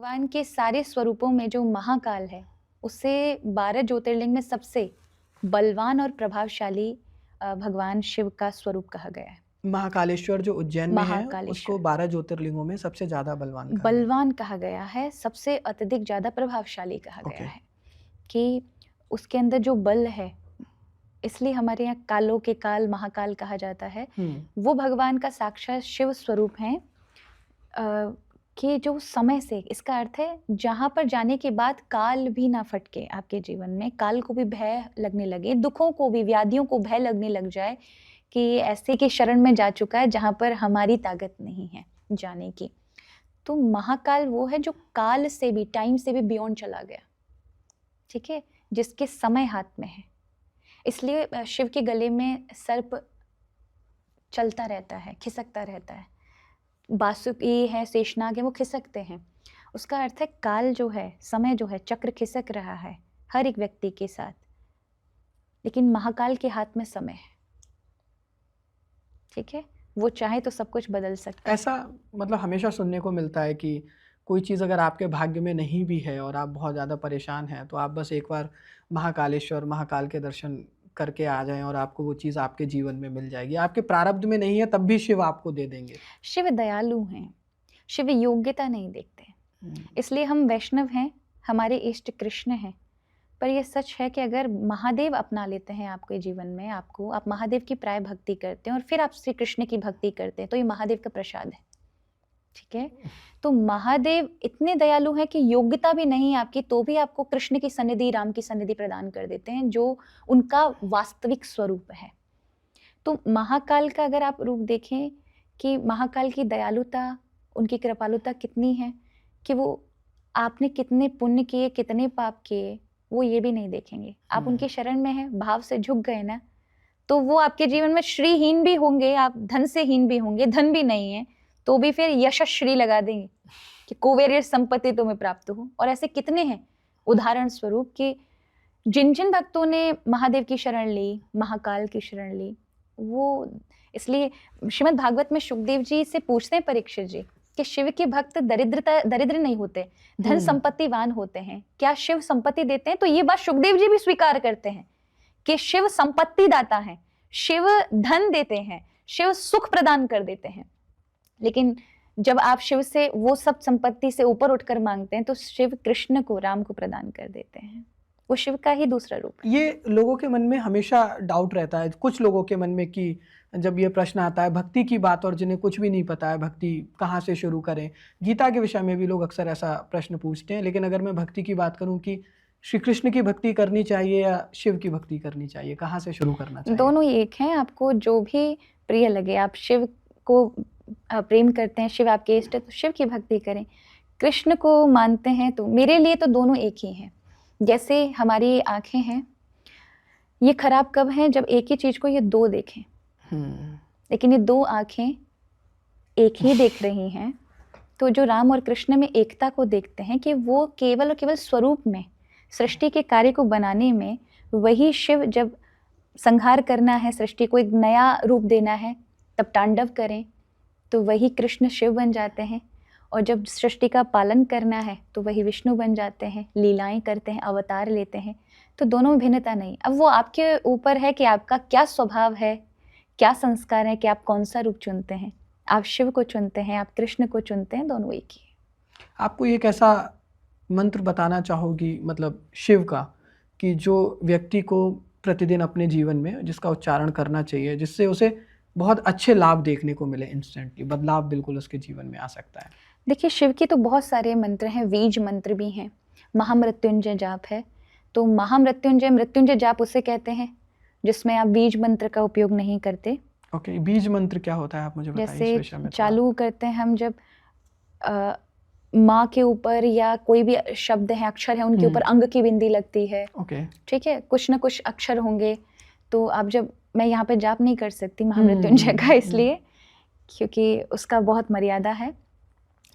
भगवान के सारे स्वरूपों में जो महाकाल है, उसे 12 ज्योतिर्लिंग में सबसे बलवान और प्रभावशाली भगवान शिव का स्वरूप कहा गया है। महाकालेश्वर जो उज्जैन में है, उसको महाकालेश्वर 12 ज्योतिर्लिंगों में सबसे ज़्यादा बलवान कहा गया है। बलवान कहा गया है, सबसे अत्यधिक ज़्यादा प्रभावशाली कहा गया ओके। है कि उसके अंदर जो बल है, इसलिए हमारे यहाँ कालों के काल महाकाल कहा जाता है। वो भगवान का साक्षात शिव स्वरूप हैं कि जो समय से, इसका अर्थ है जहाँ पर जाने के बाद काल भी ना फटके आपके जीवन में, काल को भी भय लगने लगे, दुखों को भी, व्याधियों को भय लगने लग जाए कि ये ऐसे की शरण में जा चुका है जहाँ पर हमारी ताकत नहीं है जाने की। तो महाकाल वो है जो काल से भी, टाइम से भी बियॉन्ड चला गया, ठीक है, जिसके समय हाथ में है। इसलिए शिव के गले में सर्प चलता रहता है, खिसकता रहता है। बासुकी है, शेषनाग है, वो खिसकते हैं। उसका अर्थ है काल जो है, समय जो है, चक्र खिसक रहा है हर एक व्यक्ति के साथ, लेकिन महाकाल के हाथ में समय है, ठीक है, वो चाहे तो सब कुछ बदल सकता है। ऐसा मतलब हमेशा सुनने को मिलता है कि कोई चीज़ अगर आपके भाग्य में नहीं भी है और आप बहुत ज़्यादा परेशान हैं, तो आप बस एक बार महाकालेश्वर, महाकाल के दर्शन करके आ जाएं और आपको वो चीज़ आपके जीवन में मिल जाएगी। आपके प्रारब्ध में नहीं है तब भी शिव आपको दे देंगे। शिव दयालु हैं, शिव योग्यता नहीं देखते, इसलिए हम वैष्णव हैं, हमारे इष्ट कृष्ण हैं। पर यह सच है कि अगर महादेव अपना लेते हैं आपके जीवन में, आपको, आप महादेव की प्राय भक्ति करते हैं और फिर आप श्री कृष्ण की भक्ति करते हैं, तो ये महादेव का प्रसाद है, ठीक है। तो महादेव इतने दयालु हैं कि योग्यता भी नहीं है आपकी, तो भी आपको कृष्ण की सन्निधि, राम की सन्निधि प्रदान कर देते हैं, जो उनका वास्तविक स्वरूप है। तो महाकाल का अगर आप रूप देखें कि महाकाल की दयालुता, उनकी कृपालुता कितनी है कि वो आपने कितने पुण्य किए, कितने पाप किए, वो ये भी नहीं देखेंगे। आप उनके शरण में हैं, भाव से झुक गए ना, तो वो आपके जीवन में श्रीहीन भी होंगे, आप धन से हीन भी होंगे, धन भी नहीं है तो भी फिर यशश्री लगा देंगे कि कुबेर संपत्ति तुम्हें प्राप्त हो। और ऐसे कितने हैं उदाहरण स्वरूप कि जिन जिन भक्तों ने महादेव की शरण ली, महाकाल की शरण ली, वो, इसलिए श्रीमद् भागवत में सुखदेव जी से पूछते हैं परीक्षित जी कि शिव के भक्त दरिद्र नहीं होते, धन संपत्तिवान होते हैं, क्या शिव संपत्ति देते हैं? तो ये बात सुखदेव जी भी स्वीकार करते हैं कि शिव संपत्ति दाता है, शिव धन देते हैं, शिव सुख प्रदान कर देते हैं। लेकिन जब आप शिव से वो सब संपत्ति से ऊपर उठकर मांगते हैं, तो शिव कृष्ण को, राम को प्रदान कर देते हैं। वो शिव का ही दूसरा रूप है। ये लोगों के मन में हमेशा डाउट रहता है, कुछ लोगों के मन में, कि जब ये प्रश्न आता है भक्ति की बात और जिन्हें कुछ भी नहीं पता है भक्ति कहाँ से शुरू करें। गीता के विषय में भी लोग अक्सर ऐसा प्रश्न पूछते हैं, लेकिन अगर मैं भक्ति की बात करूं कि श्री कृष्ण की भक्ति करनी चाहिए या शिव की भक्ति करनी चाहिए, कहाँ से शुरू करना चाहिए? दोनों ही एक हैं, आपको जो भी प्रिय लगे। आप शिव को प्रेम करते हैं, शिव आपके इष्ट है, तो शिव की भक्ति करें। कृष्ण को मानते हैं तो मेरे लिए तो दोनों एक ही हैं। जैसे हमारी आंखें हैं, ये खराब कब हैं? जब एक ही चीज को ये दो देखें। लेकिन ये दो आंखें एक ही देख रही हैं, तो जो राम और कृष्ण में एकता को देखते हैं कि वो केवल और केवल स्वरूप में, सृष्टि के कार्य को बनाने में, वही शिव जब संहार करना है, सृष्टि को एक नया रूप देना है, तब तांडव करें, तो वही कृष्ण शिव बन जाते हैं। और जब सृष्टि का पालन करना है तो वही विष्णु बन जाते हैं, लीलाएं करते हैं, अवतार लेते हैं। तो दोनों में भिन्नता नहीं। अब वो आपके ऊपर है कि आपका क्या स्वभाव है, क्या संस्कार है, कि आप कौन सा रूप चुनते हैं। आप शिव को चुनते हैं, आप कृष्ण को चुनते हैं, दोनों एक ही है। आपको एक ऐसा मंत्र बताना चाहोगी, मतलब शिव का, कि जो व्यक्ति को प्रतिदिन अपने जीवन में जिसका उच्चारण करना चाहिए, जिससे उसे बहुत अच्छे लाभ देखने को मिले, इंस्टेंटली बदलाव बिल्कुल उसके जीवन में आ सकता है? देखिए, शिव के तो बहुत सारे मंत्र हैं, बीज मंत्र भी हैं, महामृत्युंजय जाप है। तो महामृत्युंजय, मृत्युंजय जाप उसे कहते हैं जिसमें आप बीज मंत्र का उपयोग नहीं करते। ओके, बीज मंत्र क्या होता है, आप मुझे बताइए इस विषय में जैसे थोड़ा। चालू करते हैं हम जब माँ के ऊपर या कोई भी शब्द है, अक्षर है, उनके ऊपर अंग की बिंदी लगती है, ओके, ठीक है, कुछ ना कुछ अक्षर होंगे। तो आप जब, मैं यहाँ पे जाप नहीं कर सकती महामृत्युंजय का, इसलिए क्योंकि उसका बहुत मर्यादा है।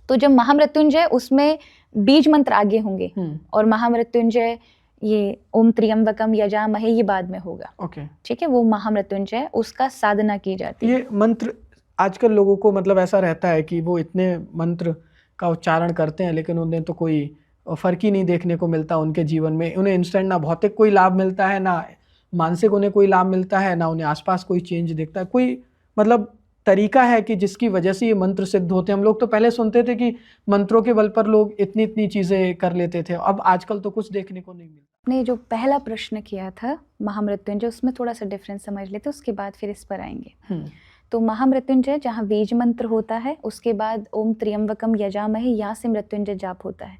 तो जब महामृत्युंजय, उसमें बीज मंत्र आगे होंगे, और महामृत्युंजय ये ओम त्र्यंबकम यजामहे ये बाद में होगा। ओके, ठीक है, वो महामृत्युंजय, उसका साधना की जाती है। ये मंत्र आजकल लोगों को मतलब ऐसा रहता है कि वो इतने मंत्र का उच्चारण करते हैं, लेकिन उन्हें तो कोई फ़र्क ही नहीं देखने को मिलता उनके जीवन में। उन्हें इंस्टेंट ना भौतिक कोई लाभ मिलता है, ना मानसिक उन्हें कोई लाभ मिलता है, ना उन्हें आसपास कोई चेंज दिखता है। कोई मतलब तरीका है कि जिसकी वजह से ये मंत्र सिद्ध होते हैं? हम लोग तो पहले सुनते थे कि मंत्रों के बल पर लोग इतनी-इतनी चीज़ें कर लेते थे, अब आजकल तो कुछ देखने को नहीं मिलता। आपने जो पहला प्रश्न किया था महामृत्युंजय, उसमें थोड़ा-सा डिफरेंस समझ लेते हैं, उसके बाद फिर इस पर आएँगे। तो महामृत्युंजय जहाँ बीज मंत्र होता है, उसके बाद ओम त्र्यंबकम यजामहे, यहाँ से मृत्युंजय जाप होता है।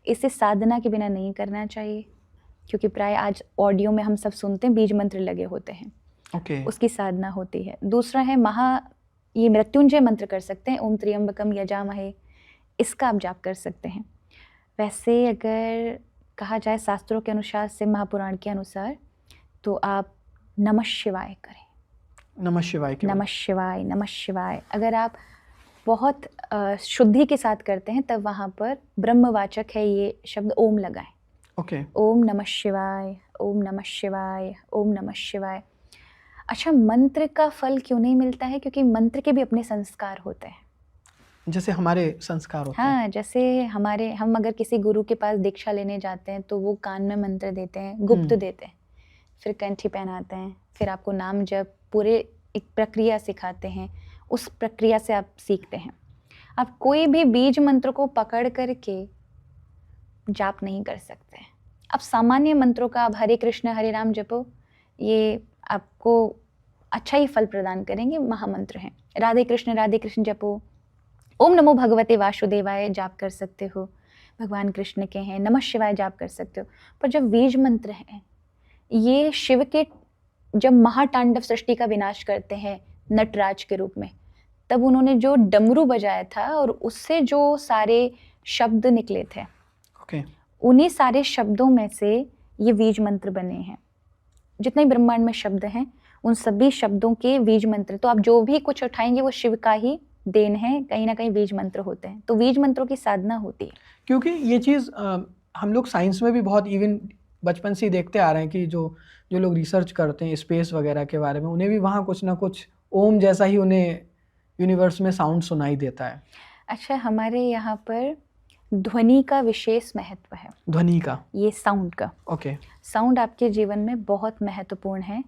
इसे साधना के बिना नहीं करना चाहिए, क्योंकि प्राय आज ऑडियो में हम सब सुनते हैं बीज मंत्र लगे होते हैं, ओके। उसकी साधना होती है। दूसरा है ये मृत्युंजय मंत्र कर सकते हैं, ओम त्र्यंबकम यजामहे, इसका आप जाप कर सकते हैं। वैसे अगर कहा जाए शास्त्रों के अनुसार से, महापुराण के अनुसार, तो आप नमः शिवाय करें। नमः शिवाय केवल। नमः शिवाय, नमः शिवाय। अगर आप बहुत शुद्धि के साथ करते हैं, तब वहाँ पर ब्रह्मवाचक है ये शब्द ओम लगाएं। ओके। ओम नमः शिवाय, ओम नमः शिवाय, ओम नमः शिवाय। अच्छा, मंत्र का फल क्यों नहीं मिलता है? क्योंकि मंत्र के भी अपने संस्कार होते हैं। जैसे हमारे संस्कार होते हैं। हाँ, जैसे हम अगर किसी गुरु के पास दीक्षा लेने जाते हैं, तो वो कान में मंत्र देते हैं, गुप्त देते हैं, फिर कंठी पहनाते हैं, फिर आपको नाम जप पूरे एक प्रक्रिया सिखाते हैं, उस प्रक्रिया से आप सीखते हैं। आप कोई भी बीज मंत्र को पकड़ करके जाप नहीं कर सकते। अब सामान्य मंत्रों का आप हरे कृष्ण हरे राम जपो, ये आपको अच्छा ही फल प्रदान करेंगे, महामंत्र हैं। राधे कृष्ण जपो, ओम नमो भगवते वासुदेवाय जाप कर सकते हो, भगवान कृष्ण के हैं, नमः शिवाय जाप कर सकते हो। पर जब बीज मंत्र हैं, ये शिव के जब महातांडव सृष्टि का विनाश करते हैं नटराज के रूप में, तब उन्होंने जो डमरू बजाया था और उससे जो सारे शब्द निकले थे, ओके। उन्हीं सारे शब्दों में से ये बीज मंत्र बने हैं। जितने ब्रह्मांड में शब्द हैं, उन सभी शब्दों के बीज मंत्र, तो आप जो भी कुछ उठाएंगे वो शिव का ही देन है, कहीं ना कहीं बीज मंत्र होते हैं। तो बीज मंत्रों की साधना होती है। क्योंकि ये चीज़ हम लोग साइंस में भी बहुत इवन बचपन से ही देखते आ रहे हैं कि जो लोग रिसर्च करते हैं स्पेस वगैरह के बारे में, उन्हें भी वहाँ कुछ ना कुछ ओम जैसा ही उन्हें यूनिवर्स में साउंड सुनाई देता है। अच्छा, हमारे यहाँ पर ध्वनि का विशेष महत्व है। ध्वनि का? ये साउंड का। ओके। साउंड आपके जीवन में बहुत महत्वपूर्ण है,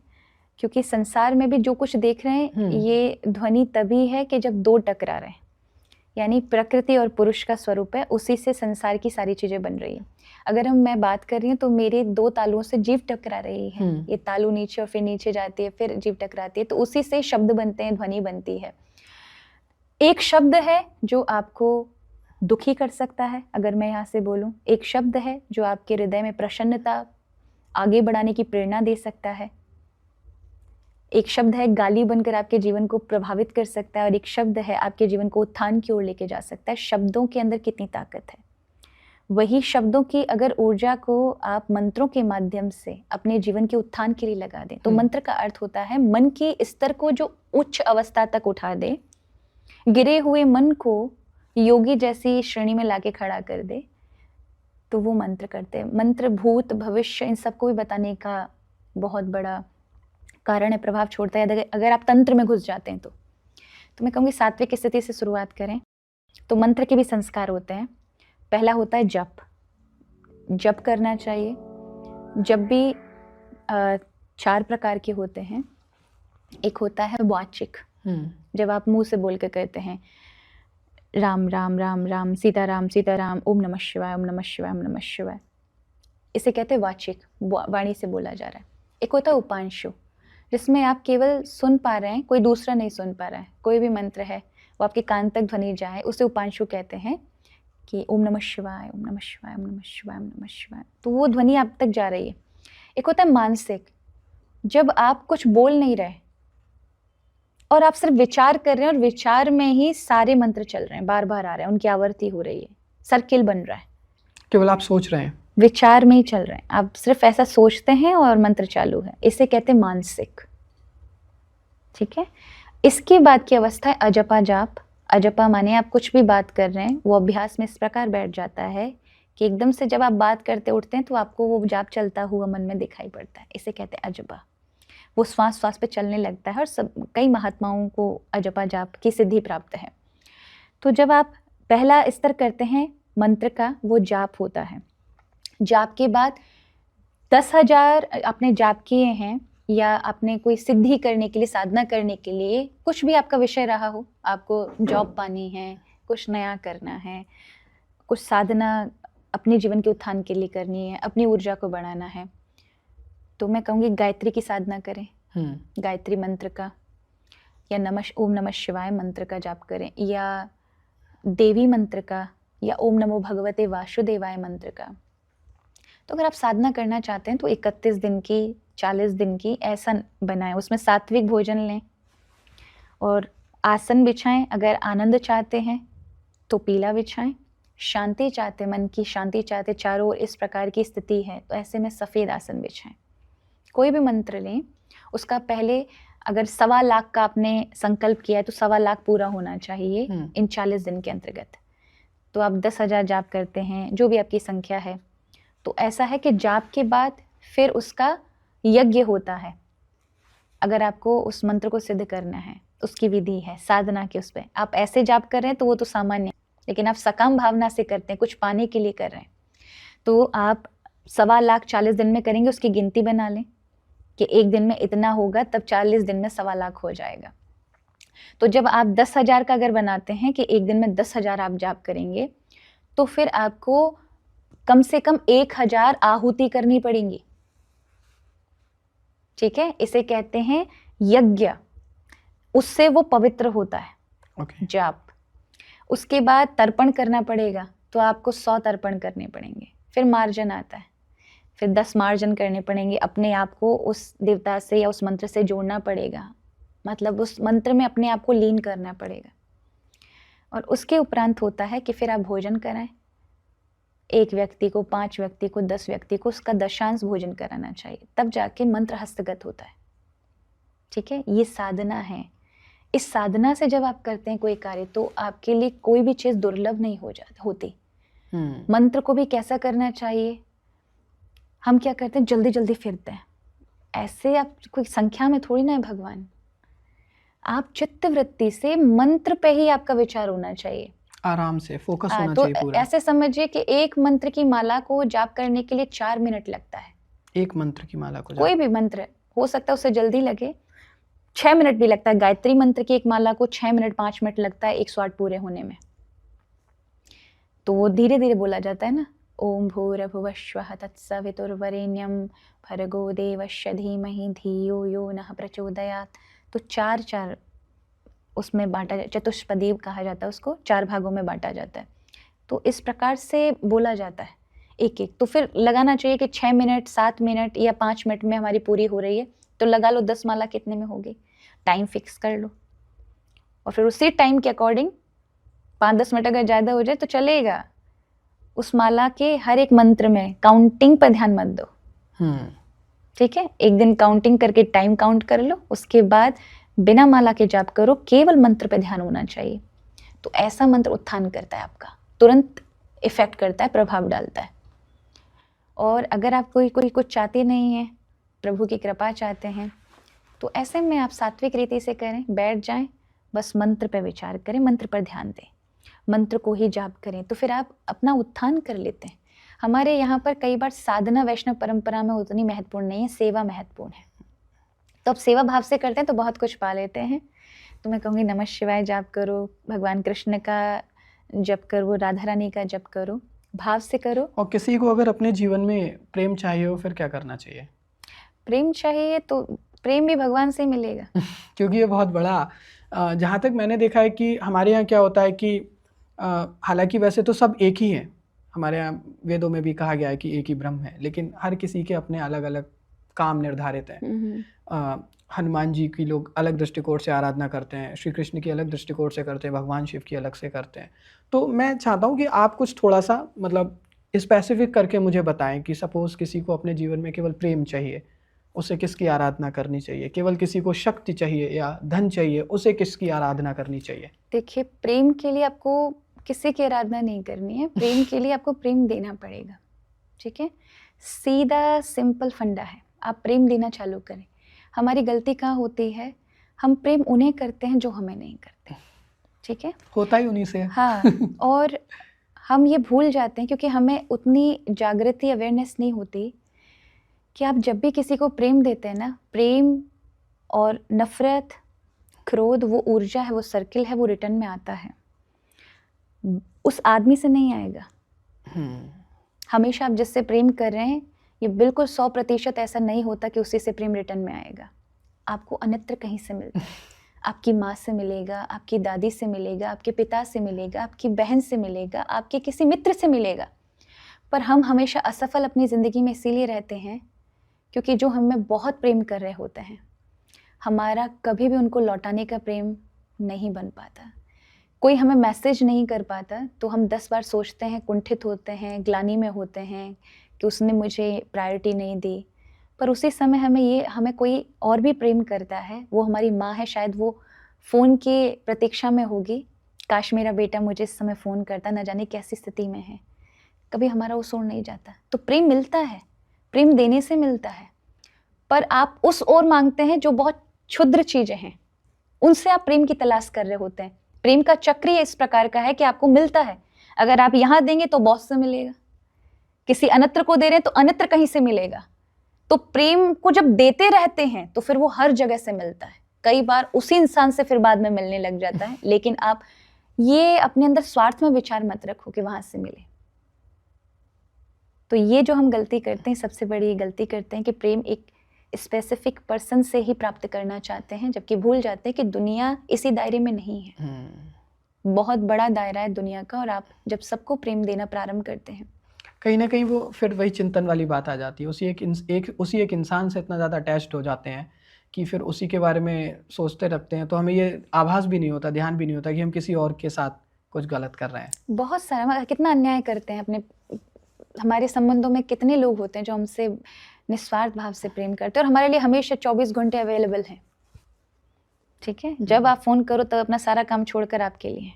क्योंकि संसार में भी जो कुछ देख रहे हैं, ये ध्वनि तभी है कि जब दो टकरा रहे हैं, यानी प्रकृति और पुरुष का स्वरूप है, उसी से संसार की सारी चीजें बन रही है। अगर मैं बात कर रही हूँ, तो मेरे दो तालुओं से जीभ टकरा रही है, ये तालु नीचे और फिर नीचे जाती है, फिर जीभ टकराती है, तो उसी से शब्द बनते हैं, ध्वनि बनती है। एक शब्द है जो आपको दुखी कर सकता है, अगर मैं यहाँ से बोलूँ, एक शब्द है जो आपके हृदय में प्रसन्नता, आगे बढ़ाने की प्रेरणा दे सकता है, एक शब्द है गाली बनकर आपके जीवन को प्रभावित कर सकता है, और एक शब्द है आपके जीवन को उत्थान की ओर लेके जा सकता है। शब्दों के अंदर कितनी ताकत है। वही शब्दों की अगर ऊर्जा को आप मंत्रों के माध्यम से अपने जीवन के उत्थान के लिए लगा दें, तो मंत्र का अर्थ होता है मन के स्तर को जो उच्च अवस्था तक उठा दे, गिरे हुए मन को योगी जैसी श्रेणी में लाके खड़ा कर दे, तो वो मंत्र करते हैं। मंत्र भूत भविष्य इन सबको भी बताने का बहुत बड़ा कारण है, प्रभाव छोड़ता है। अगर आप तंत्र में घुस जाते हैं, तो मैं कहूँगी सात्विक स्थिति से शुरुआत करें। तो मंत्र के भी संस्कार होते हैं। पहला होता है जप करना चाहिए। जब भी 4 प्रकार के होते हैं। एक होता है वाचिक, जब आप मुंह से बोल के कहते हैं राम राम राम राम, सीता राम, ओम नमः शिवाय, ओम नमः शिवाय, ओम नमः शिवाय, इसे कहते हैं वाचिक, वाणी से बोला जा रहा है। एक होता है उपांशु, जिसमें आप केवल सुन पा रहे हैं, कोई दूसरा नहीं सुन पा रहा है। कोई भी मंत्र है वो आपके कान तक ध्वनि जाए, उसे उपांशु कहते हैं, कि ओम नमः शिवाय, ओम नमः शिवाय, ओम नमः शिवाय, ओम नमः शिवाय, तो वो ध्वनि आप तक जा रही है। एक होता है मानसिक, जब आप कुछ बोल नहीं रहे और आप सिर्फ विचार कर रहे हैं, और विचार में ही सारे मंत्र चल रहे हैं, बार बार आ रहे हैं, उनकी आवृत्ति हो रही है, सर्किल बन रहा है, केवल आप सोच रहे हैं, विचार में ही चल रहे हैं, आप सिर्फ ऐसा सोचते हैं और मंत्र चालू है, इसे कहते हैं मानसिक। ठीक है। इसके बाद की अवस्था है अजपा जाप। अजपा माने आप कुछ भी बात कर रहे हैं, वो अभ्यास में इस प्रकार बैठ जाता है कि एकदम से जब आप बात करते उठते हैं, तो आपको वो जाप चलता हुआ मन में दिखाई पड़ता है, इसे कहते हैं अजपा। वो श्वास श्वास पे चलने लगता है, और कई महात्माओं को अजपा जाप की सिद्धि प्राप्त है। तो जब आप पहला स्तर करते हैं मंत्र का, वो जाप होता है। जाप के बाद 10,000 आपने जाप किए हैं, या आपने कोई सिद्धि करने के लिए, साधना करने के लिए, कुछ भी आपका विषय रहा हो, आपको जॉब पानी है, कुछ नया करना है, कुछ साधना अपने जीवन के उत्थान के लिए करनी है, अपनी ऊर्जा को बढ़ाना है, तो मैं कहूँगी गायत्री की साधना करें, गायत्री मंत्र का, या ओम नमः शिवाय मंत्र का जाप करें, या देवी मंत्र का, या ओम नमो भगवते वासुदेवाय मंत्र का। तो अगर आप साधना करना चाहते हैं तो 31 दिन की, 40 दिन की ऐसा बनाएं, उसमें सात्विक भोजन लें और आसन बिछाएं। अगर आनंद चाहते हैं तो पीला बिछाएं, शांति चाहते, मन की शांति चाहते, चारों ओर इस प्रकार की स्थिति है, तो ऐसे में सफ़ेद आसन बिछाएं। कोई भी मंत्र लें, उसका पहले अगर 1.25 लाख का आपने संकल्प किया है तो 1.25 लाख पूरा होना चाहिए इन 40 दिन के अंतर्गत। तो आप 10,000 जाप करते हैं, जो भी आपकी संख्या है, तो ऐसा है कि जाप के बाद फिर उसका यज्ञ होता है। अगर आपको उस मंत्र को सिद्ध करना है, उसकी विधि है साधना के, उस पर आप ऐसे जाप कर रहे हैं तो वो तो सामान्य, लेकिन आप सकाम भावना से करते हैं, कुछ पाने के लिए कर रहे हैं, तो आप 1.25 लाख 40 दिन में करेंगे, उसकी गिनती बना लें कि एक दिन में इतना होगा, तब 40 दिन में 1.25 लाख हो जाएगा। तो जब आप 10,000 का अगर बनाते हैं कि एक दिन में 10,000 आप जाप करेंगे, तो फिर आपको कम से कम 1,000 आहुति करनी पड़ेंगी। ठीक है, इसे कहते हैं यज्ञ, उससे वो पवित्र होता है जाप। उसके बाद तर्पण करना पड़ेगा, तो आपको 100 तर्पण करने पड़ेंगे। फिर मार्जन आता है, फिर 10 मार्जन करने पड़ेंगे। अपने आप को उस देवता से या उस मंत्र से जोड़ना पड़ेगा, मतलब उस मंत्र में अपने आप को लीन करना पड़ेगा। और उसके उपरांत होता है कि फिर आप भोजन कराएं, 1 व्यक्ति को, 5 व्यक्ति को, 10 व्यक्ति को उसका दशांश भोजन कराना चाहिए, तब जाके मंत्र हस्तगत होता है। ठीक है, ये साधना है। इस साधना से जब आप करते हैं कोई कार्य, तो आपके लिए कोई भी चीज़ दुर्लभ नहीं होती। मंत्र को भी कैसा करना चाहिए, हम क्या करते हैं, जल्दी जल्दी फिरते हैं। ऐसे आप कोई संख्या में थोड़ी ना है भगवान, आप चित्त वृत्ति से मंत्र पे ही आपका विचार होना चाहिए, आराम से फोकस होना तो चाहिए पूरा। ऐसे समझिए कि एक मंत्र की माला को जाप करने के लिए 4 मिनट लगता है। एक मंत्र की माला को कोई भी मंत्र हो सकता है उससे जल्दी लगे, 6 मिनट भी लगता है। गायत्री मंत्र की एक माला को 6 मिनट 5 मिनट लगता है 108 पूरे होने में। तो वो धीरे धीरे बोला जाता है ना, ओम भूर्भुवः स्वः तत्सवितुर्वरेण्यं भर्गो देवस्य धीमहि धियो यो नः प्रचोदयात्। तो 4 उसमें बांटा, चतुष्पदी कहा जाता है उसको, 4 भागों में बांटा जाता है। तो इस प्रकार से बोला जाता है एक एक। तो फिर लगाना चाहिए कि 6 मिनट 7 मिनट या 5 मिनट में हमारी पूरी हो रही है, तो लगा लो 10 माला कितने में होगी, टाइम फिक्स कर लो, और फिर उसी टाइम के अकॉर्डिंग 5-10 मिनट अगर ज़्यादा हो जाए तो चलेगा। उस माला के हर एक मंत्र में काउंटिंग पर ध्यान मत दो। ठीक है, एक दिन काउंटिंग करके टाइम काउंट कर लो, उसके बाद बिना माला के जाप करो, केवल मंत्र पे ध्यान होना चाहिए। तो ऐसा मंत्र उत्थान करता है आपका, तुरंत इफेक्ट करता है, प्रभाव डालता है। और अगर आप कोई कुछ चाहते नहीं हैं, प्रभु की कृपा चाहते हैं, तो ऐसे में आप सात्विक रीति से करें, बैठ जाएं, बस मंत्र पे विचार करें, मंत्र पर ध्यान दें, मंत्र को ही जाप करें, तो फिर आप अपना उत्थान कर लेते हैं। हमारे यहाँ पर कई बार साधना वैष्णव परंपरा में उतनी महत्वपूर्ण नहीं है, सेवा महत्वपूर्ण है। तो आप सेवा भाव से करते हैं तो बहुत कुछ पा लेते हैं। तो मैं कहूँगी नमः शिवाय जाप करो, भगवान कृष्ण का जप करो, राधा रानी का जप करो, भाव से करो। और किसी को अगर अपने जीवन में प्रेम चाहिए हो, फिर क्या करना चाहिए? प्रेम चाहिए तो प्रेम भी भगवान से मिलेगा। क्योंकि ये बहुत बड़ा, जहाँ तक मैंने देखा है कि हमारे यहाँ क्या होता है कि हालांकि वैसे तो सब एक ही हैं, हमारे यहाँ वेदों में भी कहा गया है कि एक ही ब्रह्म है, लेकिन हर किसी के अपने अलग अलग काम निर्धारित हैं। हनुमान जी की लोग अलग दृष्टिकोण से आराधना करते हैं, श्री कृष्ण की अलग दृष्टिकोण से करते हैं, भगवान शिव की अलग से करते हैं। तो मैं चाहता हूँ कि आप कुछ थोड़ा सा मतलब स्पेसिफिक करके मुझे बताएं कि सपोज किसी को अपने जीवन में केवल प्रेम चाहिए, उसे किसकी आराधना करनी चाहिए? केवल किसी को शक्ति चाहिए या धन चाहिए, उसे किसकी आराधना करनी चाहिए? देखिए, प्रेम के लिए आपको किसी की आराधना नहीं करनी है, प्रेम के लिए आपको प्रेम देना पड़ेगा। ठीक है, सीधा सिंपल फंडा है, आप प्रेम देना चालू करें। हमारी गलती कहाँ होती है, हम प्रेम उन्हें करते हैं जो हमें नहीं करते। ठीक है, होता ही उन्हीं से है। हाँ। और हम ये भूल जाते हैं क्योंकि हमें उतनी जागृति, अवेयरनेस नहीं होती कि आप जब भी किसी को प्रेम देते हैं ना, प्रेम और नफरत, क्रोध, वो ऊर्जा है, वो सर्किल है, वो रिटर्न में आता है, उस आदमी से नहीं आएगा। हमेशा आप जिससे प्रेम कर रहे हैं, ये बिल्कुल 100% ऐसा नहीं होता कि उसी से प्रेम रिटर्न में आएगा। आपको अन्यत्र कहीं से मिलता है। आपकी माँ से मिलेगा, आपकी दादी से मिलेगा, आपके पिता से मिलेगा, आपकी बहन से मिलेगा, आपके किसी मित्र से मिलेगा। पर हम हमेशा असफल अपनी ज़िंदगी में इसीलिए रहते हैं क्योंकि जो हमें बहुत प्रेम कर रहे होते हैं, हमारा कभी भी उनको लौटाने का प्रेम नहीं बन पाता। कोई हमें मैसेज नहीं कर पाता तो हम 10 बार सोचते हैं, कुंठित होते हैं, ग्लानि में होते हैं कि उसने मुझे प्रायोरिटी नहीं दी। पर उसी समय हमें कोई और भी प्रेम करता है, वो हमारी माँ है, शायद वो फ़ोन की प्रतीक्षा में होगी, काश मेरा बेटा मुझे इस समय फ़ोन करता, न जाने कैसी स्थिति में है। कभी हमारा वो सुन नहीं जाता। तो प्रेम मिलता है, प्रेम देने से मिलता है, पर आप उस ओर मांगते हैं जो बहुत क्षुद्र चीज़ें हैं, उनसे आप प्रेम की तलाश कर रहे होते हैं। प्रेम का चक्र इस प्रकार का है कि आपको मिलता है, अगर आप यहाँ देंगे तो बॉस से मिलेगा, किसी अन्यत्र को दे रहे हैं तो अन्यत्र कहीं से मिलेगा। तो प्रेम को जब देते रहते हैं तो फिर वो हर जगह से मिलता है। कई बार उसी इंसान से फिर बाद में मिलने लग जाता है, लेकिन आप ये अपने अंदर स्वार्थ में विचार मत रखो कि वहां से मिले। तो ये जो हम गलती करते हैं, सबसे बड़ी गलती करते हैं कि प्रेम एक स्पेसिफिक पर्सन से ही प्राप्त करना चाहते हैं, जबकि भूल जाते हैं कि दुनिया इसी दायरे में नहीं है। बहुत बड़ा दायरा है दुनिया का, और आप जब सबको प्रेम देना प्रारंभ करते हैं, कहीं ना कहीं वो फिर वही चिंतन वाली बात आ जाती है। उसी एक इंसान से इतना ज़्यादा अटैच्ड हो जाते हैं कि फिर उसी के बारे में सोचते रखते हैं, तो हमें ये आभास भी नहीं होता, ध्यान भी नहीं होता कि हम किसी और के साथ कुछ गलत कर रहे हैं। बहुत सारा कितना अन्याय करते हैं अपने, हमारे संबंधों में कितने लोग होते हैं जो हमसे निस्वार्थ भाव से प्रेम करते हैं और हमारे लिए हमेशा 24 घंटे अवेलेबल हैं। ठीक है, जब आप फ़ोन करो तब अपना सारा काम छोड़कर आपके लिए,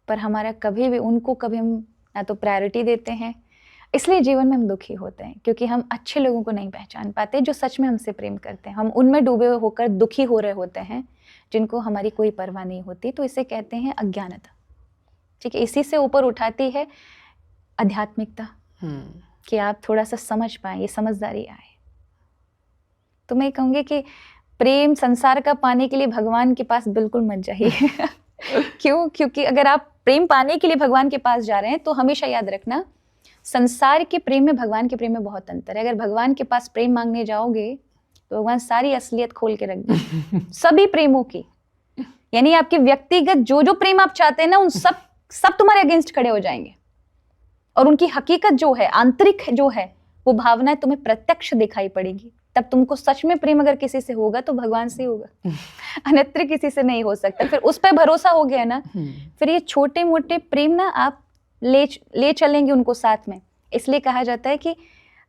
पर हमारा कभी भी उनको कभी हम ना तो प्रायोरिटी देते हैं, इसलिए जीवन में हम दुखी होते हैं क्योंकि हम अच्छे लोगों को नहीं पहचान पाते जो सच में हमसे प्रेम करते हैं। हम उनमें डूबे होकर दुखी हो रहे होते हैं जिनको हमारी कोई परवाह नहीं होती। तो इसे कहते हैं अज्ञानता। ठीक है, इसी से ऊपर उठाती है आध्यात्मिकता, कि आप थोड़ा सा समझ पाएं, ये समझदारी आए। तो मैं कहूँगी कि प्रेम संसार का पाने के लिए भगवान के पास बिल्कुल मत जाइए। क्यों? क्योंकि अगर आप प्रेम पाने के लिए भगवान के पास जा रहे हैं तो हमेशा याद रखना, संसार के प्रेम में भगवान के प्रेम में बहुत अंतर है। अगर भगवान के पास प्रेम मांगने जाओगे तो भगवान सारी असलियत खोल के रख देंगे सभी प्रेमों की। यानी आपके व्यक्तिगत जो प्रेम आप चाहते हैं ना, उन सब तुम्हारे अगेंस्ट खड़े हो जाएंगे, और उनकी हकीकत जो है, आंतरिक जो है, वो भावनाएं तुम्हें प्रत्यक्ष दिखाई पड़ेगी। तब तुमको सच में प्रेम अगर किसी से होगा तो भगवान से होगा, अन्यत्र किसी से नहीं हो सकता। फिर उस पर भरोसा हो गया ना, फिर ये छोटे मोटे प्रेम ना आप ले चलेंगे उनको साथ में। इसलिए कहा जाता है कि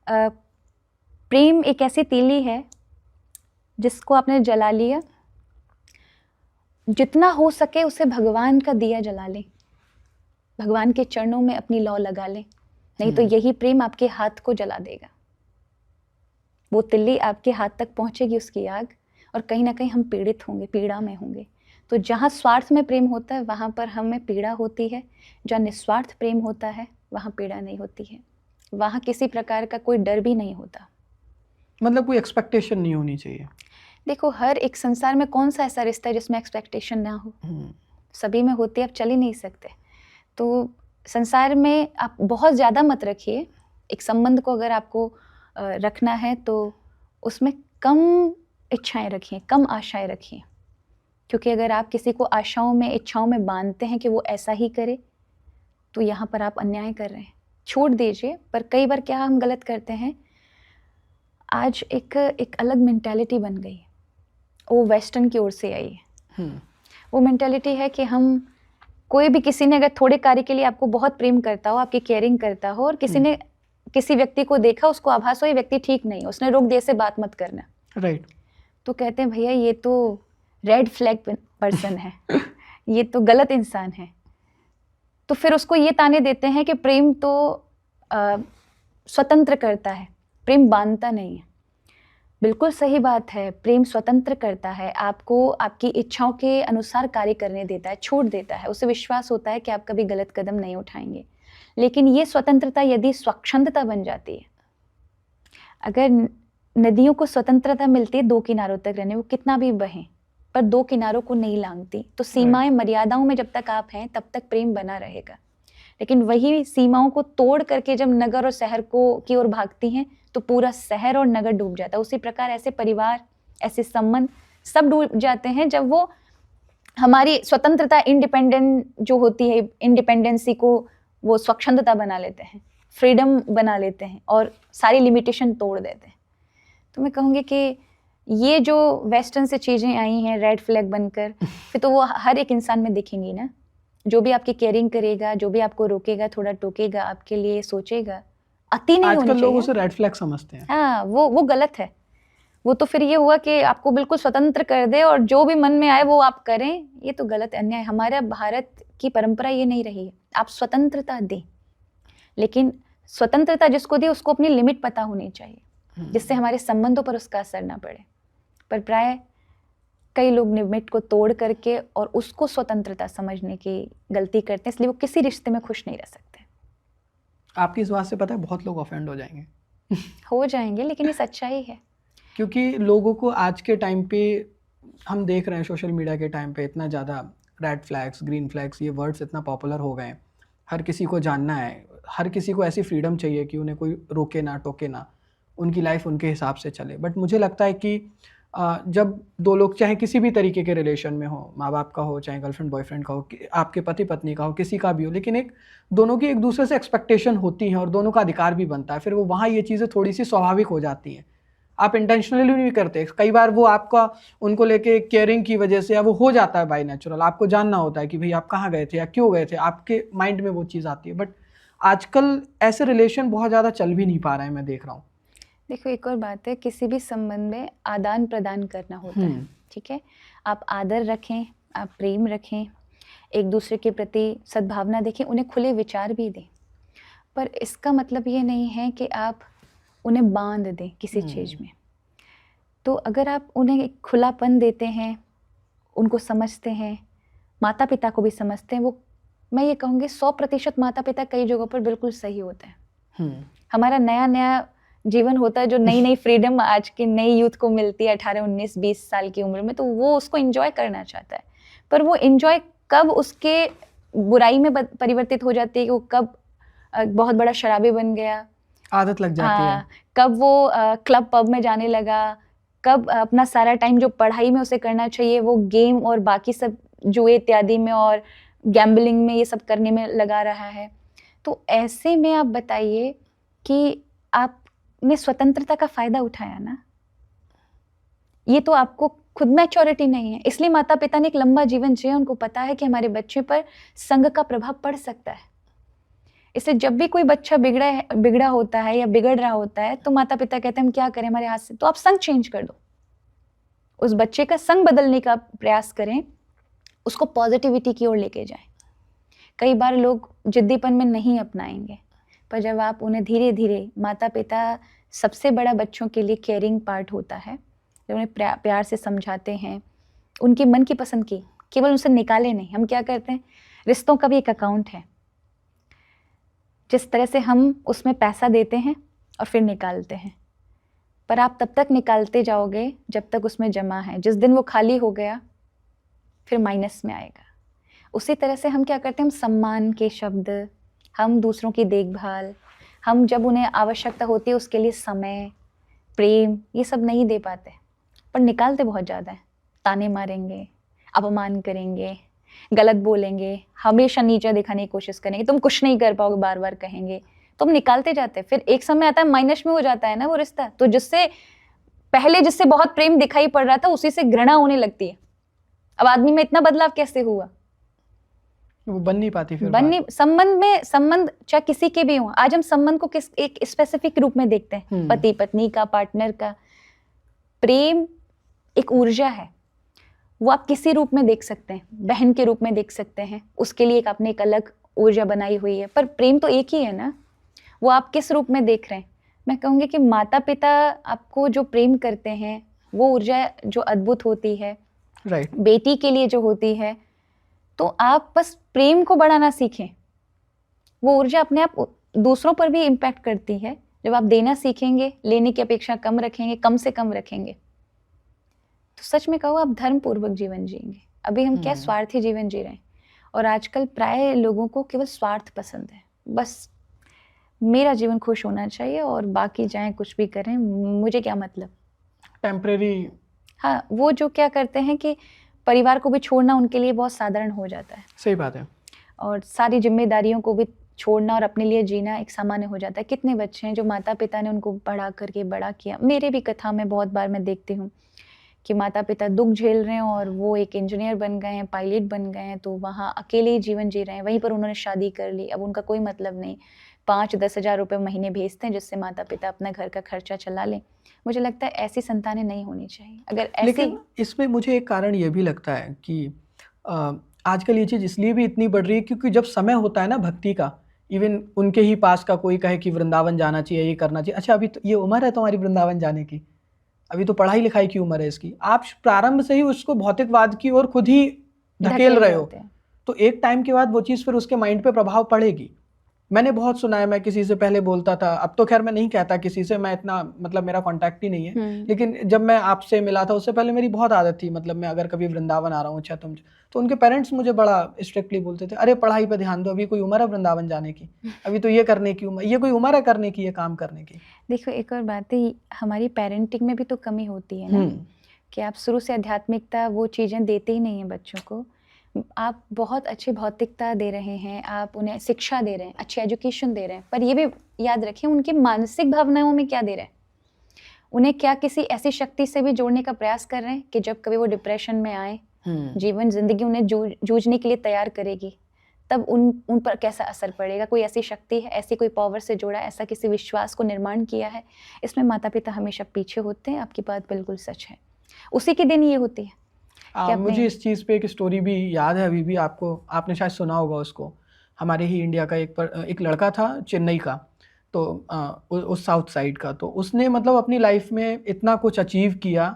प्रेम एक ऐसी तीली है जिसको आपने जला लिया, जितना हो सके उसे भगवान का दिया जला ले, भगवान के चरणों में अपनी लौ लगा ले, नहीं तो यही प्रेम आपके हाथ को जला देगा। वो तिल्ली आपके हाथ तक पहुंचेगी उसकी आग, और कहीं ना कहीं हम पीड़ित होंगे, पीड़ा में होंगे। तो जहाँ स्वार्थ में प्रेम होता है वहाँ पर हमें पीड़ा होती है, जहाँ निस्वार्थ प्रेम होता है वहाँ पीड़ा नहीं होती है, वहाँ किसी प्रकार का कोई डर भी नहीं होता। मतलब कोई एक्सपेक्टेशन नहीं होनी चाहिए। देखो, हर एक संसार में कौन सा ऐसा रिश्ता है जिसमें एक्सपेक्टेशन ना हो? सभी में होती है, आप चल ही नहीं सकते। तो संसार में आप बहुत ज़्यादा मत रखिए। एक संबंध को अगर आपको रखना है तो उसमें कम इच्छाएं रखिए, कम आशाएं रखिए, क्योंकि अगर आप किसी को आशाओं में, इच्छाओं में बांधते हैं कि वो ऐसा ही करे, तो यहाँ पर आप अन्याय कर रहे हैं। छोड़ दीजिए। पर कई बार क्या हम गलत करते हैं, आज एक अलग मेंटालिटी बन गई, वो वेस्टर्न की ओर से आई है। वो मेंटालिटी है कि हम, कोई भी, किसी ने अगर थोड़े कार्य के लिए आपको बहुत प्रेम करता हो, आपकी केयरिंग करता हो, और किसी ने किसी व्यक्ति को देखा, उसको आभास हो ये व्यक्ति ठीक नहीं है, उसने रोक दिया, से बात मत करना, राइट, तो कहते हैं भैया ये तो रेड फ्लैग पर्सन है, ये तो गलत इंसान है। तो फिर उसको ये ताने देते हैं कि प्रेम तो स्वतंत्र करता है, प्रेम बांधता नहीं है। बिल्कुल सही बात है। प्रेम स्वतंत्र करता है, आपको आपकी इच्छाओं के अनुसार कार्य करने देता है, छूट देता है, उससे विश्वास होता है कि आप कभी गलत कदम नहीं उठाएँगे। लेकिन ये स्वतंत्रता यदि स्वच्छंदता बन जाती है, अगर नदियों को स्वतंत्रता मिलती है 2 किनारों तक रहने, वो कितना भी बहें, पर 2 किनारों को नहीं लांघती। तो सीमाएँ, मर्यादाओं में जब तक आप हैं, तब तक प्रेम बना रहेगा। लेकिन वही सीमाओं को तोड़ करके जब नगर और शहर की ओर भागती हैं, तो पूरा शहर और नगर डूब जाता है। उसी प्रकार ऐसे परिवार, ऐसे संबंध सब डूब जाते हैं जब वो हमारी स्वतंत्रता, इंडिपेंडेंट जो होती है, इंडिपेंडेंसी को वो स्वच्छंदता बना लेते हैं, फ्रीडम बना लेते हैं और सारी लिमिटेशन तोड़ देते हैं। तो मैं कहूँगी कि ये जो वेस्टर्न से चीज़ें आई हैं रेड फ्लैग बनकर, फिर तो वो हर एक इंसान में दिखेंगी ना। जो भी आपकी केयरिंग करेगा, जो भी आपको रोकेगा, थोड़ा टोकेगा, आपके लिए सोचेगा, अति नहीं होनी आजकल लोग चाहिए। उसे रेड फ्लैग समझते हैं। हाँ, वो गलत है। वो तो फिर ये हुआ कि आपको बिल्कुल स्वतंत्र कर दे और जो भी मन में आए वो आप करें, ये तो गलत है, अन्याय। हमारा भारत की परंपरा ये नहीं रही है। आप स्वतंत्रता दें, लेकिन स्वतंत्रता जिसको दी उसको अपनी लिमिट पता होनी चाहिए, जिससे हमारे संबंधों पर उसका असर ना पड़े। पर प्राय कई लोग लिमिट को तोड़ करके और उसको स्वतंत्रता समझने की गलती करते हैं, इसलिए वो किसी रिश्ते में खुश नहीं रह सकते। आपकी इस बात से पता है बहुत लोग ऑफेंड हो जाएंगे। हो जाएंगे, लेकिन ये सच्चाई है। क्योंकि लोगों को आज के टाइम पे हम देख रहे हैं सोशल मीडिया के टाइम पे इतना ज़्यादा रेड फ्लैग्स, ग्रीन फ्लैग्स, ये वर्ड्स इतना पॉपुलर हो गए हैं। हर किसी को जानना है, हर किसी को ऐसी फ्रीडम चाहिए कि उन्हें कोई रोके ना टोके ना, उनकी लाइफ उनके हिसाब से चले। बट मुझे लगता है कि जब दो लोग चाहे किसी भी तरीके के रिलेशन में हो, माँ बाप का हो, चाहे गर्लफ्रेंड बॉयफ्रेंड का हो, आपके पति पत्नी का हो, किसी का भी हो, लेकिन दोनों की एक दूसरे से एक्सपेक्टेशन होती है और दोनों का अधिकार भी बनता है, फिर वो वहाँ ये चीज़ें थोड़ी सी स्वाभाविक हो जाती हैं। आप इंटेंशनली नहीं करते, कई बार वो आपका उनको लेके केयरिंग की वजह से या वो हो जाता है बाय नेचुरल। आपको जानना होता है कि भाई आप कहाँ गए थे या क्यों गए थे, आपके माइंड में वो चीज़ आती है। बट आजकल ऐसे रिलेशन बहुत ज़्यादा चल भी नहीं पा रहे हैं, मैं देख रहा हूँ। देखो, एक और बात है, किसी भी संबंध में आदान प्रदान करना होता है, ठीक है। आप आदर रखें, आप प्रेम रखें, एक दूसरे के प्रति सद्भावना देखें, उन्हें खुले विचार भी दें। पर इसका मतलब ये नहीं है कि आप उन्हें बांध दें किसी चीज़ में। तो अगर आप उन्हें एक खुलापन देते हैं, उनको समझते हैं, माता पिता को भी समझते हैं, वो मैं ये कहूँगी 100% माता पिता कई जगहों पर बिल्कुल सही होते हैं। हमारा नया नया जीवन होता है, जो नई नई फ्रीडम आज की नई यूथ को मिलती है 18, 19, 20 साल की उम्र में, तो वो उसको एंजॉय करना चाहता है। पर वो एंजॉय कब उसके बुराई में परिवर्तित हो जाती है कि वो कब बहुत बड़ा शराबी बन गया, आदत लग जाती है, कब वो क्लब पब में जाने लगा, कब अपना सारा टाइम जो पढ़ाई में उसे करना चाहिए वो गेम और बाकी सब जुए इत्यादि में और गैम्बलिंग में ये सब करने में लगा रहा है। तो ऐसे में आप बताइए कि आपने स्वतंत्रता का फायदा उठाया ना? ये तो आपको खुद मैच्योरिटी नहीं है, इसलिए माता पिता ने एक लंबा जीवन जिया। उनको पता है कि हमारे बच्चे पर संग का प्रभाव पड़ सकता है, इसलिए जब भी कोई बच्चा बिगड़ा होता है या बिगड़ रहा होता है, तो माता पिता कहते हैं हम क्या करें, हमारे हाथ से। तो आप संग चेंज कर दो, उस बच्चे का संग बदलने का प्रयास करें, उसको पॉजिटिविटी की ओर लेके जाएं। कई बार लोग जिद्दीपन में नहीं अपनाएंगे, पर जब आप उन्हें धीरे धीरे, माता पिता सबसे बड़ा बच्चों के लिए केयरिंग पार्ट होता है, जब उन्हें प्यार से समझाते हैं, उनकी मन की पसंद की, केवल उनसे निकाले नहीं। हम क्या करते हैं, रिश्तों का भी एक अकाउंट है, जिस तरह से हम उसमें पैसा देते हैं और फिर निकालते हैं, पर आप तब तक निकालते जाओगे जब तक उसमें जमा है। जिस दिन वो खाली हो गया फिर माइनस में आएगा। उसी तरह से हम क्या करते हैं, हम सम्मान के शब्द, हम दूसरों की देखभाल, हम जब उन्हें आवश्यकता होती है उसके लिए समय, प्रेम, ये सब नहीं दे पाते, पर निकालते बहुत ज़्यादा है। ताने मारेंगे, अपमान करेंगे, गलत बोलेंगे, हमेशा नीचा दिखाने की कोशिश करेंगे, तुम कुछ नहीं कर पाओगे, बार बार कहेंगे, तो हम निकालते जाते हैं। फिर एक समय आता है माइनस में हो जाता है ना वो रिश्ता, तो जिससे बहुत प्रेम दिखाई पड़ रहा था, उसी से घृणा होने लगती है। अब आदमी में इतना बदलाव कैसे हुआ? वो बन नहीं पाती फिर संबंध चाहे किसी के भी हो। आज हम संबंध को एक स्पेसिफिक रूप में देखते हैं, पति पत्नी का, पार्टनर का। प्रेम एक ऊर्जा है, वो आप किसी रूप में देख सकते हैं, बहन के रूप में देख सकते हैं, उसके लिए एक अलग ऊर्जा बनाई हुई है, पर प्रेम तो एक ही है ना। वो आप किस रूप में देख रहे हैं, मैं कहूँगी कि माता-पिता आपको जो प्रेम करते हैं, वो ऊर्जा जो अद्भुत होती है, राइट। बेटी के लिए जो होती है, तो आप बस प्रेम को बढ़ाना सीखें। वो ऊर्जा अपने आप दूसरों पर भी इम्पैक्ट करती है। जब आप देना सीखेंगे, लेने की अपेक्षा कम रखेंगे, कम से कम रखेंगे, तो सच में कहूँ आप धर्मपूर्वक जीवन जिएंगे। अभी हम क्या स्वार्थी जीवन जी रहे हैं, और आजकल प्राय लोगों को केवल स्वार्थ पसंद है। बस मेरा जीवन खुश होना चाहिए और बाकी चाहे कुछ भी करें, मुझे क्या मतलब। टेम्परेरी। हाँ, वो जो क्या करते हैं कि परिवार को भी छोड़ना उनके लिए बहुत साधारण हो जाता है, सही बात है। और सारी जिम्मेदारियों को भी छोड़ना और अपने लिए जीना एक सामान्य हो जाता है। कितने बच्चे हैं जो माता पिता ने उनको पढ़ा करके बड़ा किया। मेरे भी कथा में बहुत बार मैं देखती हूँ कि माता पिता दुख झेल रहे हैं और वो एक इंजीनियर बन गए हैं, पायलट बन गए हैं, तो वहाँ अकेले ही जीवन जी रहे हैं। वहीं पर उन्होंने शादी कर ली, अब उनका कोई मतलब नहीं, 5-10 हज़ार रुपये महीने भेजते हैं जिससे माता पिता अपना घर का खर्चा चला लें। मुझे लगता है ऐसी संतानें नहीं होनी चाहिए। अगर ऐसी, लेकिन इसमें मुझे एक कारण ये भी लगता है कि आजकल ये चीज़ इसलिए भी इतनी बढ़ रही है क्योंकि जब समय होता है ना भक्ति का, इवन उनके ही पास का कोई कहे कि वृंदावन जाना चाहिए, ये करना चाहिए। अच्छा, अभी तो ये उम्र है तुम्हारी वृंदावन जाने की, अभी तो पढ़ाई लिखाई की उम्र है इसकी। आप प्रारंभ से ही उसको भौतिकवाद की ओर खुद ही धकेल रहे हो, तो एक टाइम के बाद वो चीज़ फिर उसके माइंड पे प्रभाव पड़ेगी। मैंने बहुत सुना है, मैं किसी से पहले बोलता था, अब तो खैर मैं नहीं कहता किसी से, मैं इतना मतलब मेरा कांटेक्ट ही नहीं है, लेकिन जब मैं आपसे मिला था उससे पहले मेरी बहुत आदत थी, मतलब मैं अगर कभी वृंदावन आ रहा हूँ, अच्छा तुम, तो उनके पेरेंट्स मुझे बड़ा स्ट्रिक्टली बोलते थे, अरे पढ़ाई पे ध्यान दो, अभी कोई उम्र है वृंदावन जाने की, अभी तो ये करने की उम्र, ये कोई उम्र है करने की, ये काम करने की। देखो एक और बात है, हमारी पेरेंटिंग में भी तो कमी होती है ना, कि आप शुरू से आध्यात्मिकता वो चीज़ें देते ही नहीं हैं बच्चों को। आप बहुत अच्छी भौतिकता दे रहे हैं, आप उन्हें शिक्षा दे रहे हैं, अच्छी एजुकेशन दे रहे हैं, पर ये भी याद रखें उनकी मानसिक भावनाओं में क्या दे रहे हैं। उन्हें क्या किसी ऐसी शक्ति से भी जोड़ने का प्रयास कर रहे हैं कि जब कभी वो डिप्रेशन में आए, जीवन जिंदगी उन्हें जूझने के लिए तैयार करेगी, तब उन पर कैसा असर पड़ेगा। कोई ऐसी शक्ति है, ऐसी कोई पावर से जोड़ा, ऐसा किसी विश्वास को निर्माण किया है। इसमें माता पिता हमेशा पीछे होते हैं। आपकी बात बिल्कुल सच है, उसी के दिन ये होती है। मुझे इस चीज़ पे एक स्टोरी भी याद है अभी भी, आपने शायद सुना होगा उसको। हमारे ही इंडिया का एक लड़का था, चेन्नई का, तो उस साउथ साइड का, तो उसने मतलब अपनी लाइफ में इतना कुछ अचीव किया,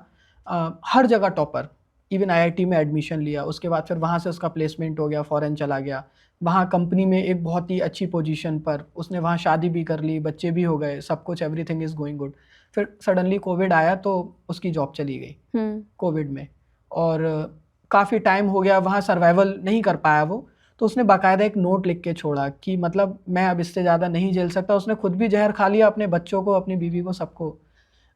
हर जगह टॉपर, इवन आईआईटी में एडमिशन लिया, उसके बाद फिर वहाँ से उसका प्लेसमेंट हो गया, फॉरेन चला गया, वहाँ कंपनी में एक बहुत ही अच्छी पोजीशन पर, उसने वहाँ शादी भी कर ली, बच्चे भी हो गए, सब कुछ, एवरीथिंग इज़ गोइंग गुड। फिर सडनली कोविड आया तो उसकी जॉब चली गई कोविड में, और काफ़ी टाइम हो गया वहाँ सर्वाइवल नहीं कर पाया वो, तो उसने बाकायदा एक नोट लिख के छोड़ा कि मतलब मैं अब इससे ज़्यादा नहीं झेल सकता। उसने खुद भी जहर खा लिया, अपने बच्चों को, अपनी बीवी को, सबको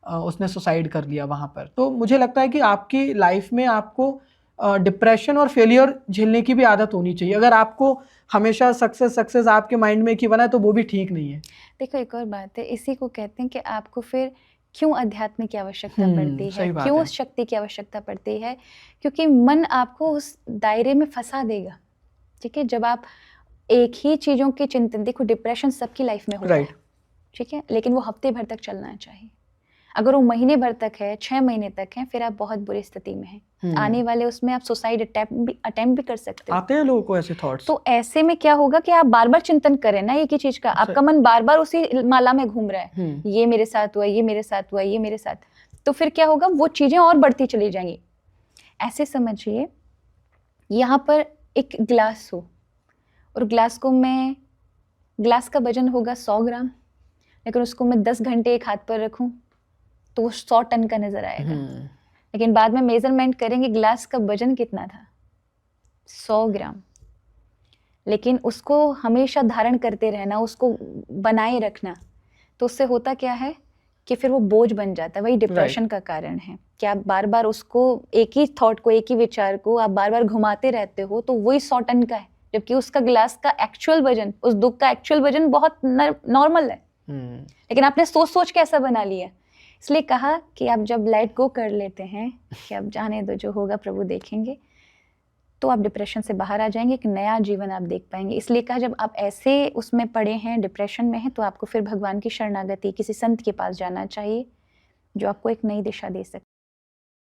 उसने सुसाइड कर लिया वहाँ पर। तो मुझे लगता है कि आपकी लाइफ में आपको डिप्रेशन और फेलियर झेलने की भी आदत होनी चाहिए। अगर आपको हमेशा सक्सेस आपके माइंड में कि बना है तो वो भी ठीक नहीं है। देखो एक और बात है, इसी को कहते हैं कि आपको फिर क्यों अध्यात्म की आवश्यकता पड़ती है, क्यों उस शक्ति की आवश्यकता पड़ती है, क्योंकि मन आपको उस दायरे में फंसा देगा। ठीक है, जब आप एक ही चीज़ों के चिंतन, देखो डिप्रेशन सबकी लाइफ में होता है, ठीक है, लेकिन वो हफ्ते भर तक चलना चाहिए। अगर वो महीने भर तक है, 6 महीने तक है, फिर आप बहुत बुरी स्थिति में हैं। आने वाले उसमें आप सुसाइड अटेम्प्ट भी कर सकते हो। आते हैं लोगों को ऐसे थॉट्स। तो ऐसे में क्या होगा कि आप बार बार चिंतन करें ना एक ही चीज का, आपका मन बार बार उसी माला में घूम रहा है, ये मेरे साथ हुआ, ये मेरे साथ हुआ, ये मेरे साथ, तो फिर क्या होगा, वो चीजें और बढ़ती चली जाएंगी। ऐसे समझिए यहाँ पर एक ग्लास हो, और ग्लास का वजन होगा 100 ग्राम, लेकिन उसको मैं 10 घंटे एक हाथ पर रखूं तो 100 टन का नजर आएगा। लेकिन बाद में मेजरमेंट करेंगे ग्लास का वजन कितना था, 100 ग्राम। लेकिन उसको हमेशा धारण करते रहना, उसको बनाए रखना, तो उससे होता क्या है कि फिर वो बोझ बन जाता है। वही डिप्रेशन का कारण है कि आप बार बार उसको, एक ही थॉट को, एक ही विचार को आप बार बार घुमाते रहते हो, तो वही 100 टन का है, जबकि उसका ग्लास का एक्चुअल वजन, उस दुख का एक्चुअल वजन बहुत नॉर्मल है। लेकिन आपने सोच सोच के ऐसा बना लिया। इसलिए कहा कि आप जब लेट गो कर लेते हैं कि अब जाने दो, जो होगा प्रभु देखेंगे, तो आप डिप्रेशन से बाहर आ जाएंगे, एक नया जीवन आप देख पाएंगे। इसलिए कहा जब आप ऐसे उसमें पड़े हैं, डिप्रेशन में हैं, तो आपको फिर भगवान की शरणागति, किसी संत के पास जाना चाहिए जो आपको एक नई दिशा दे सके।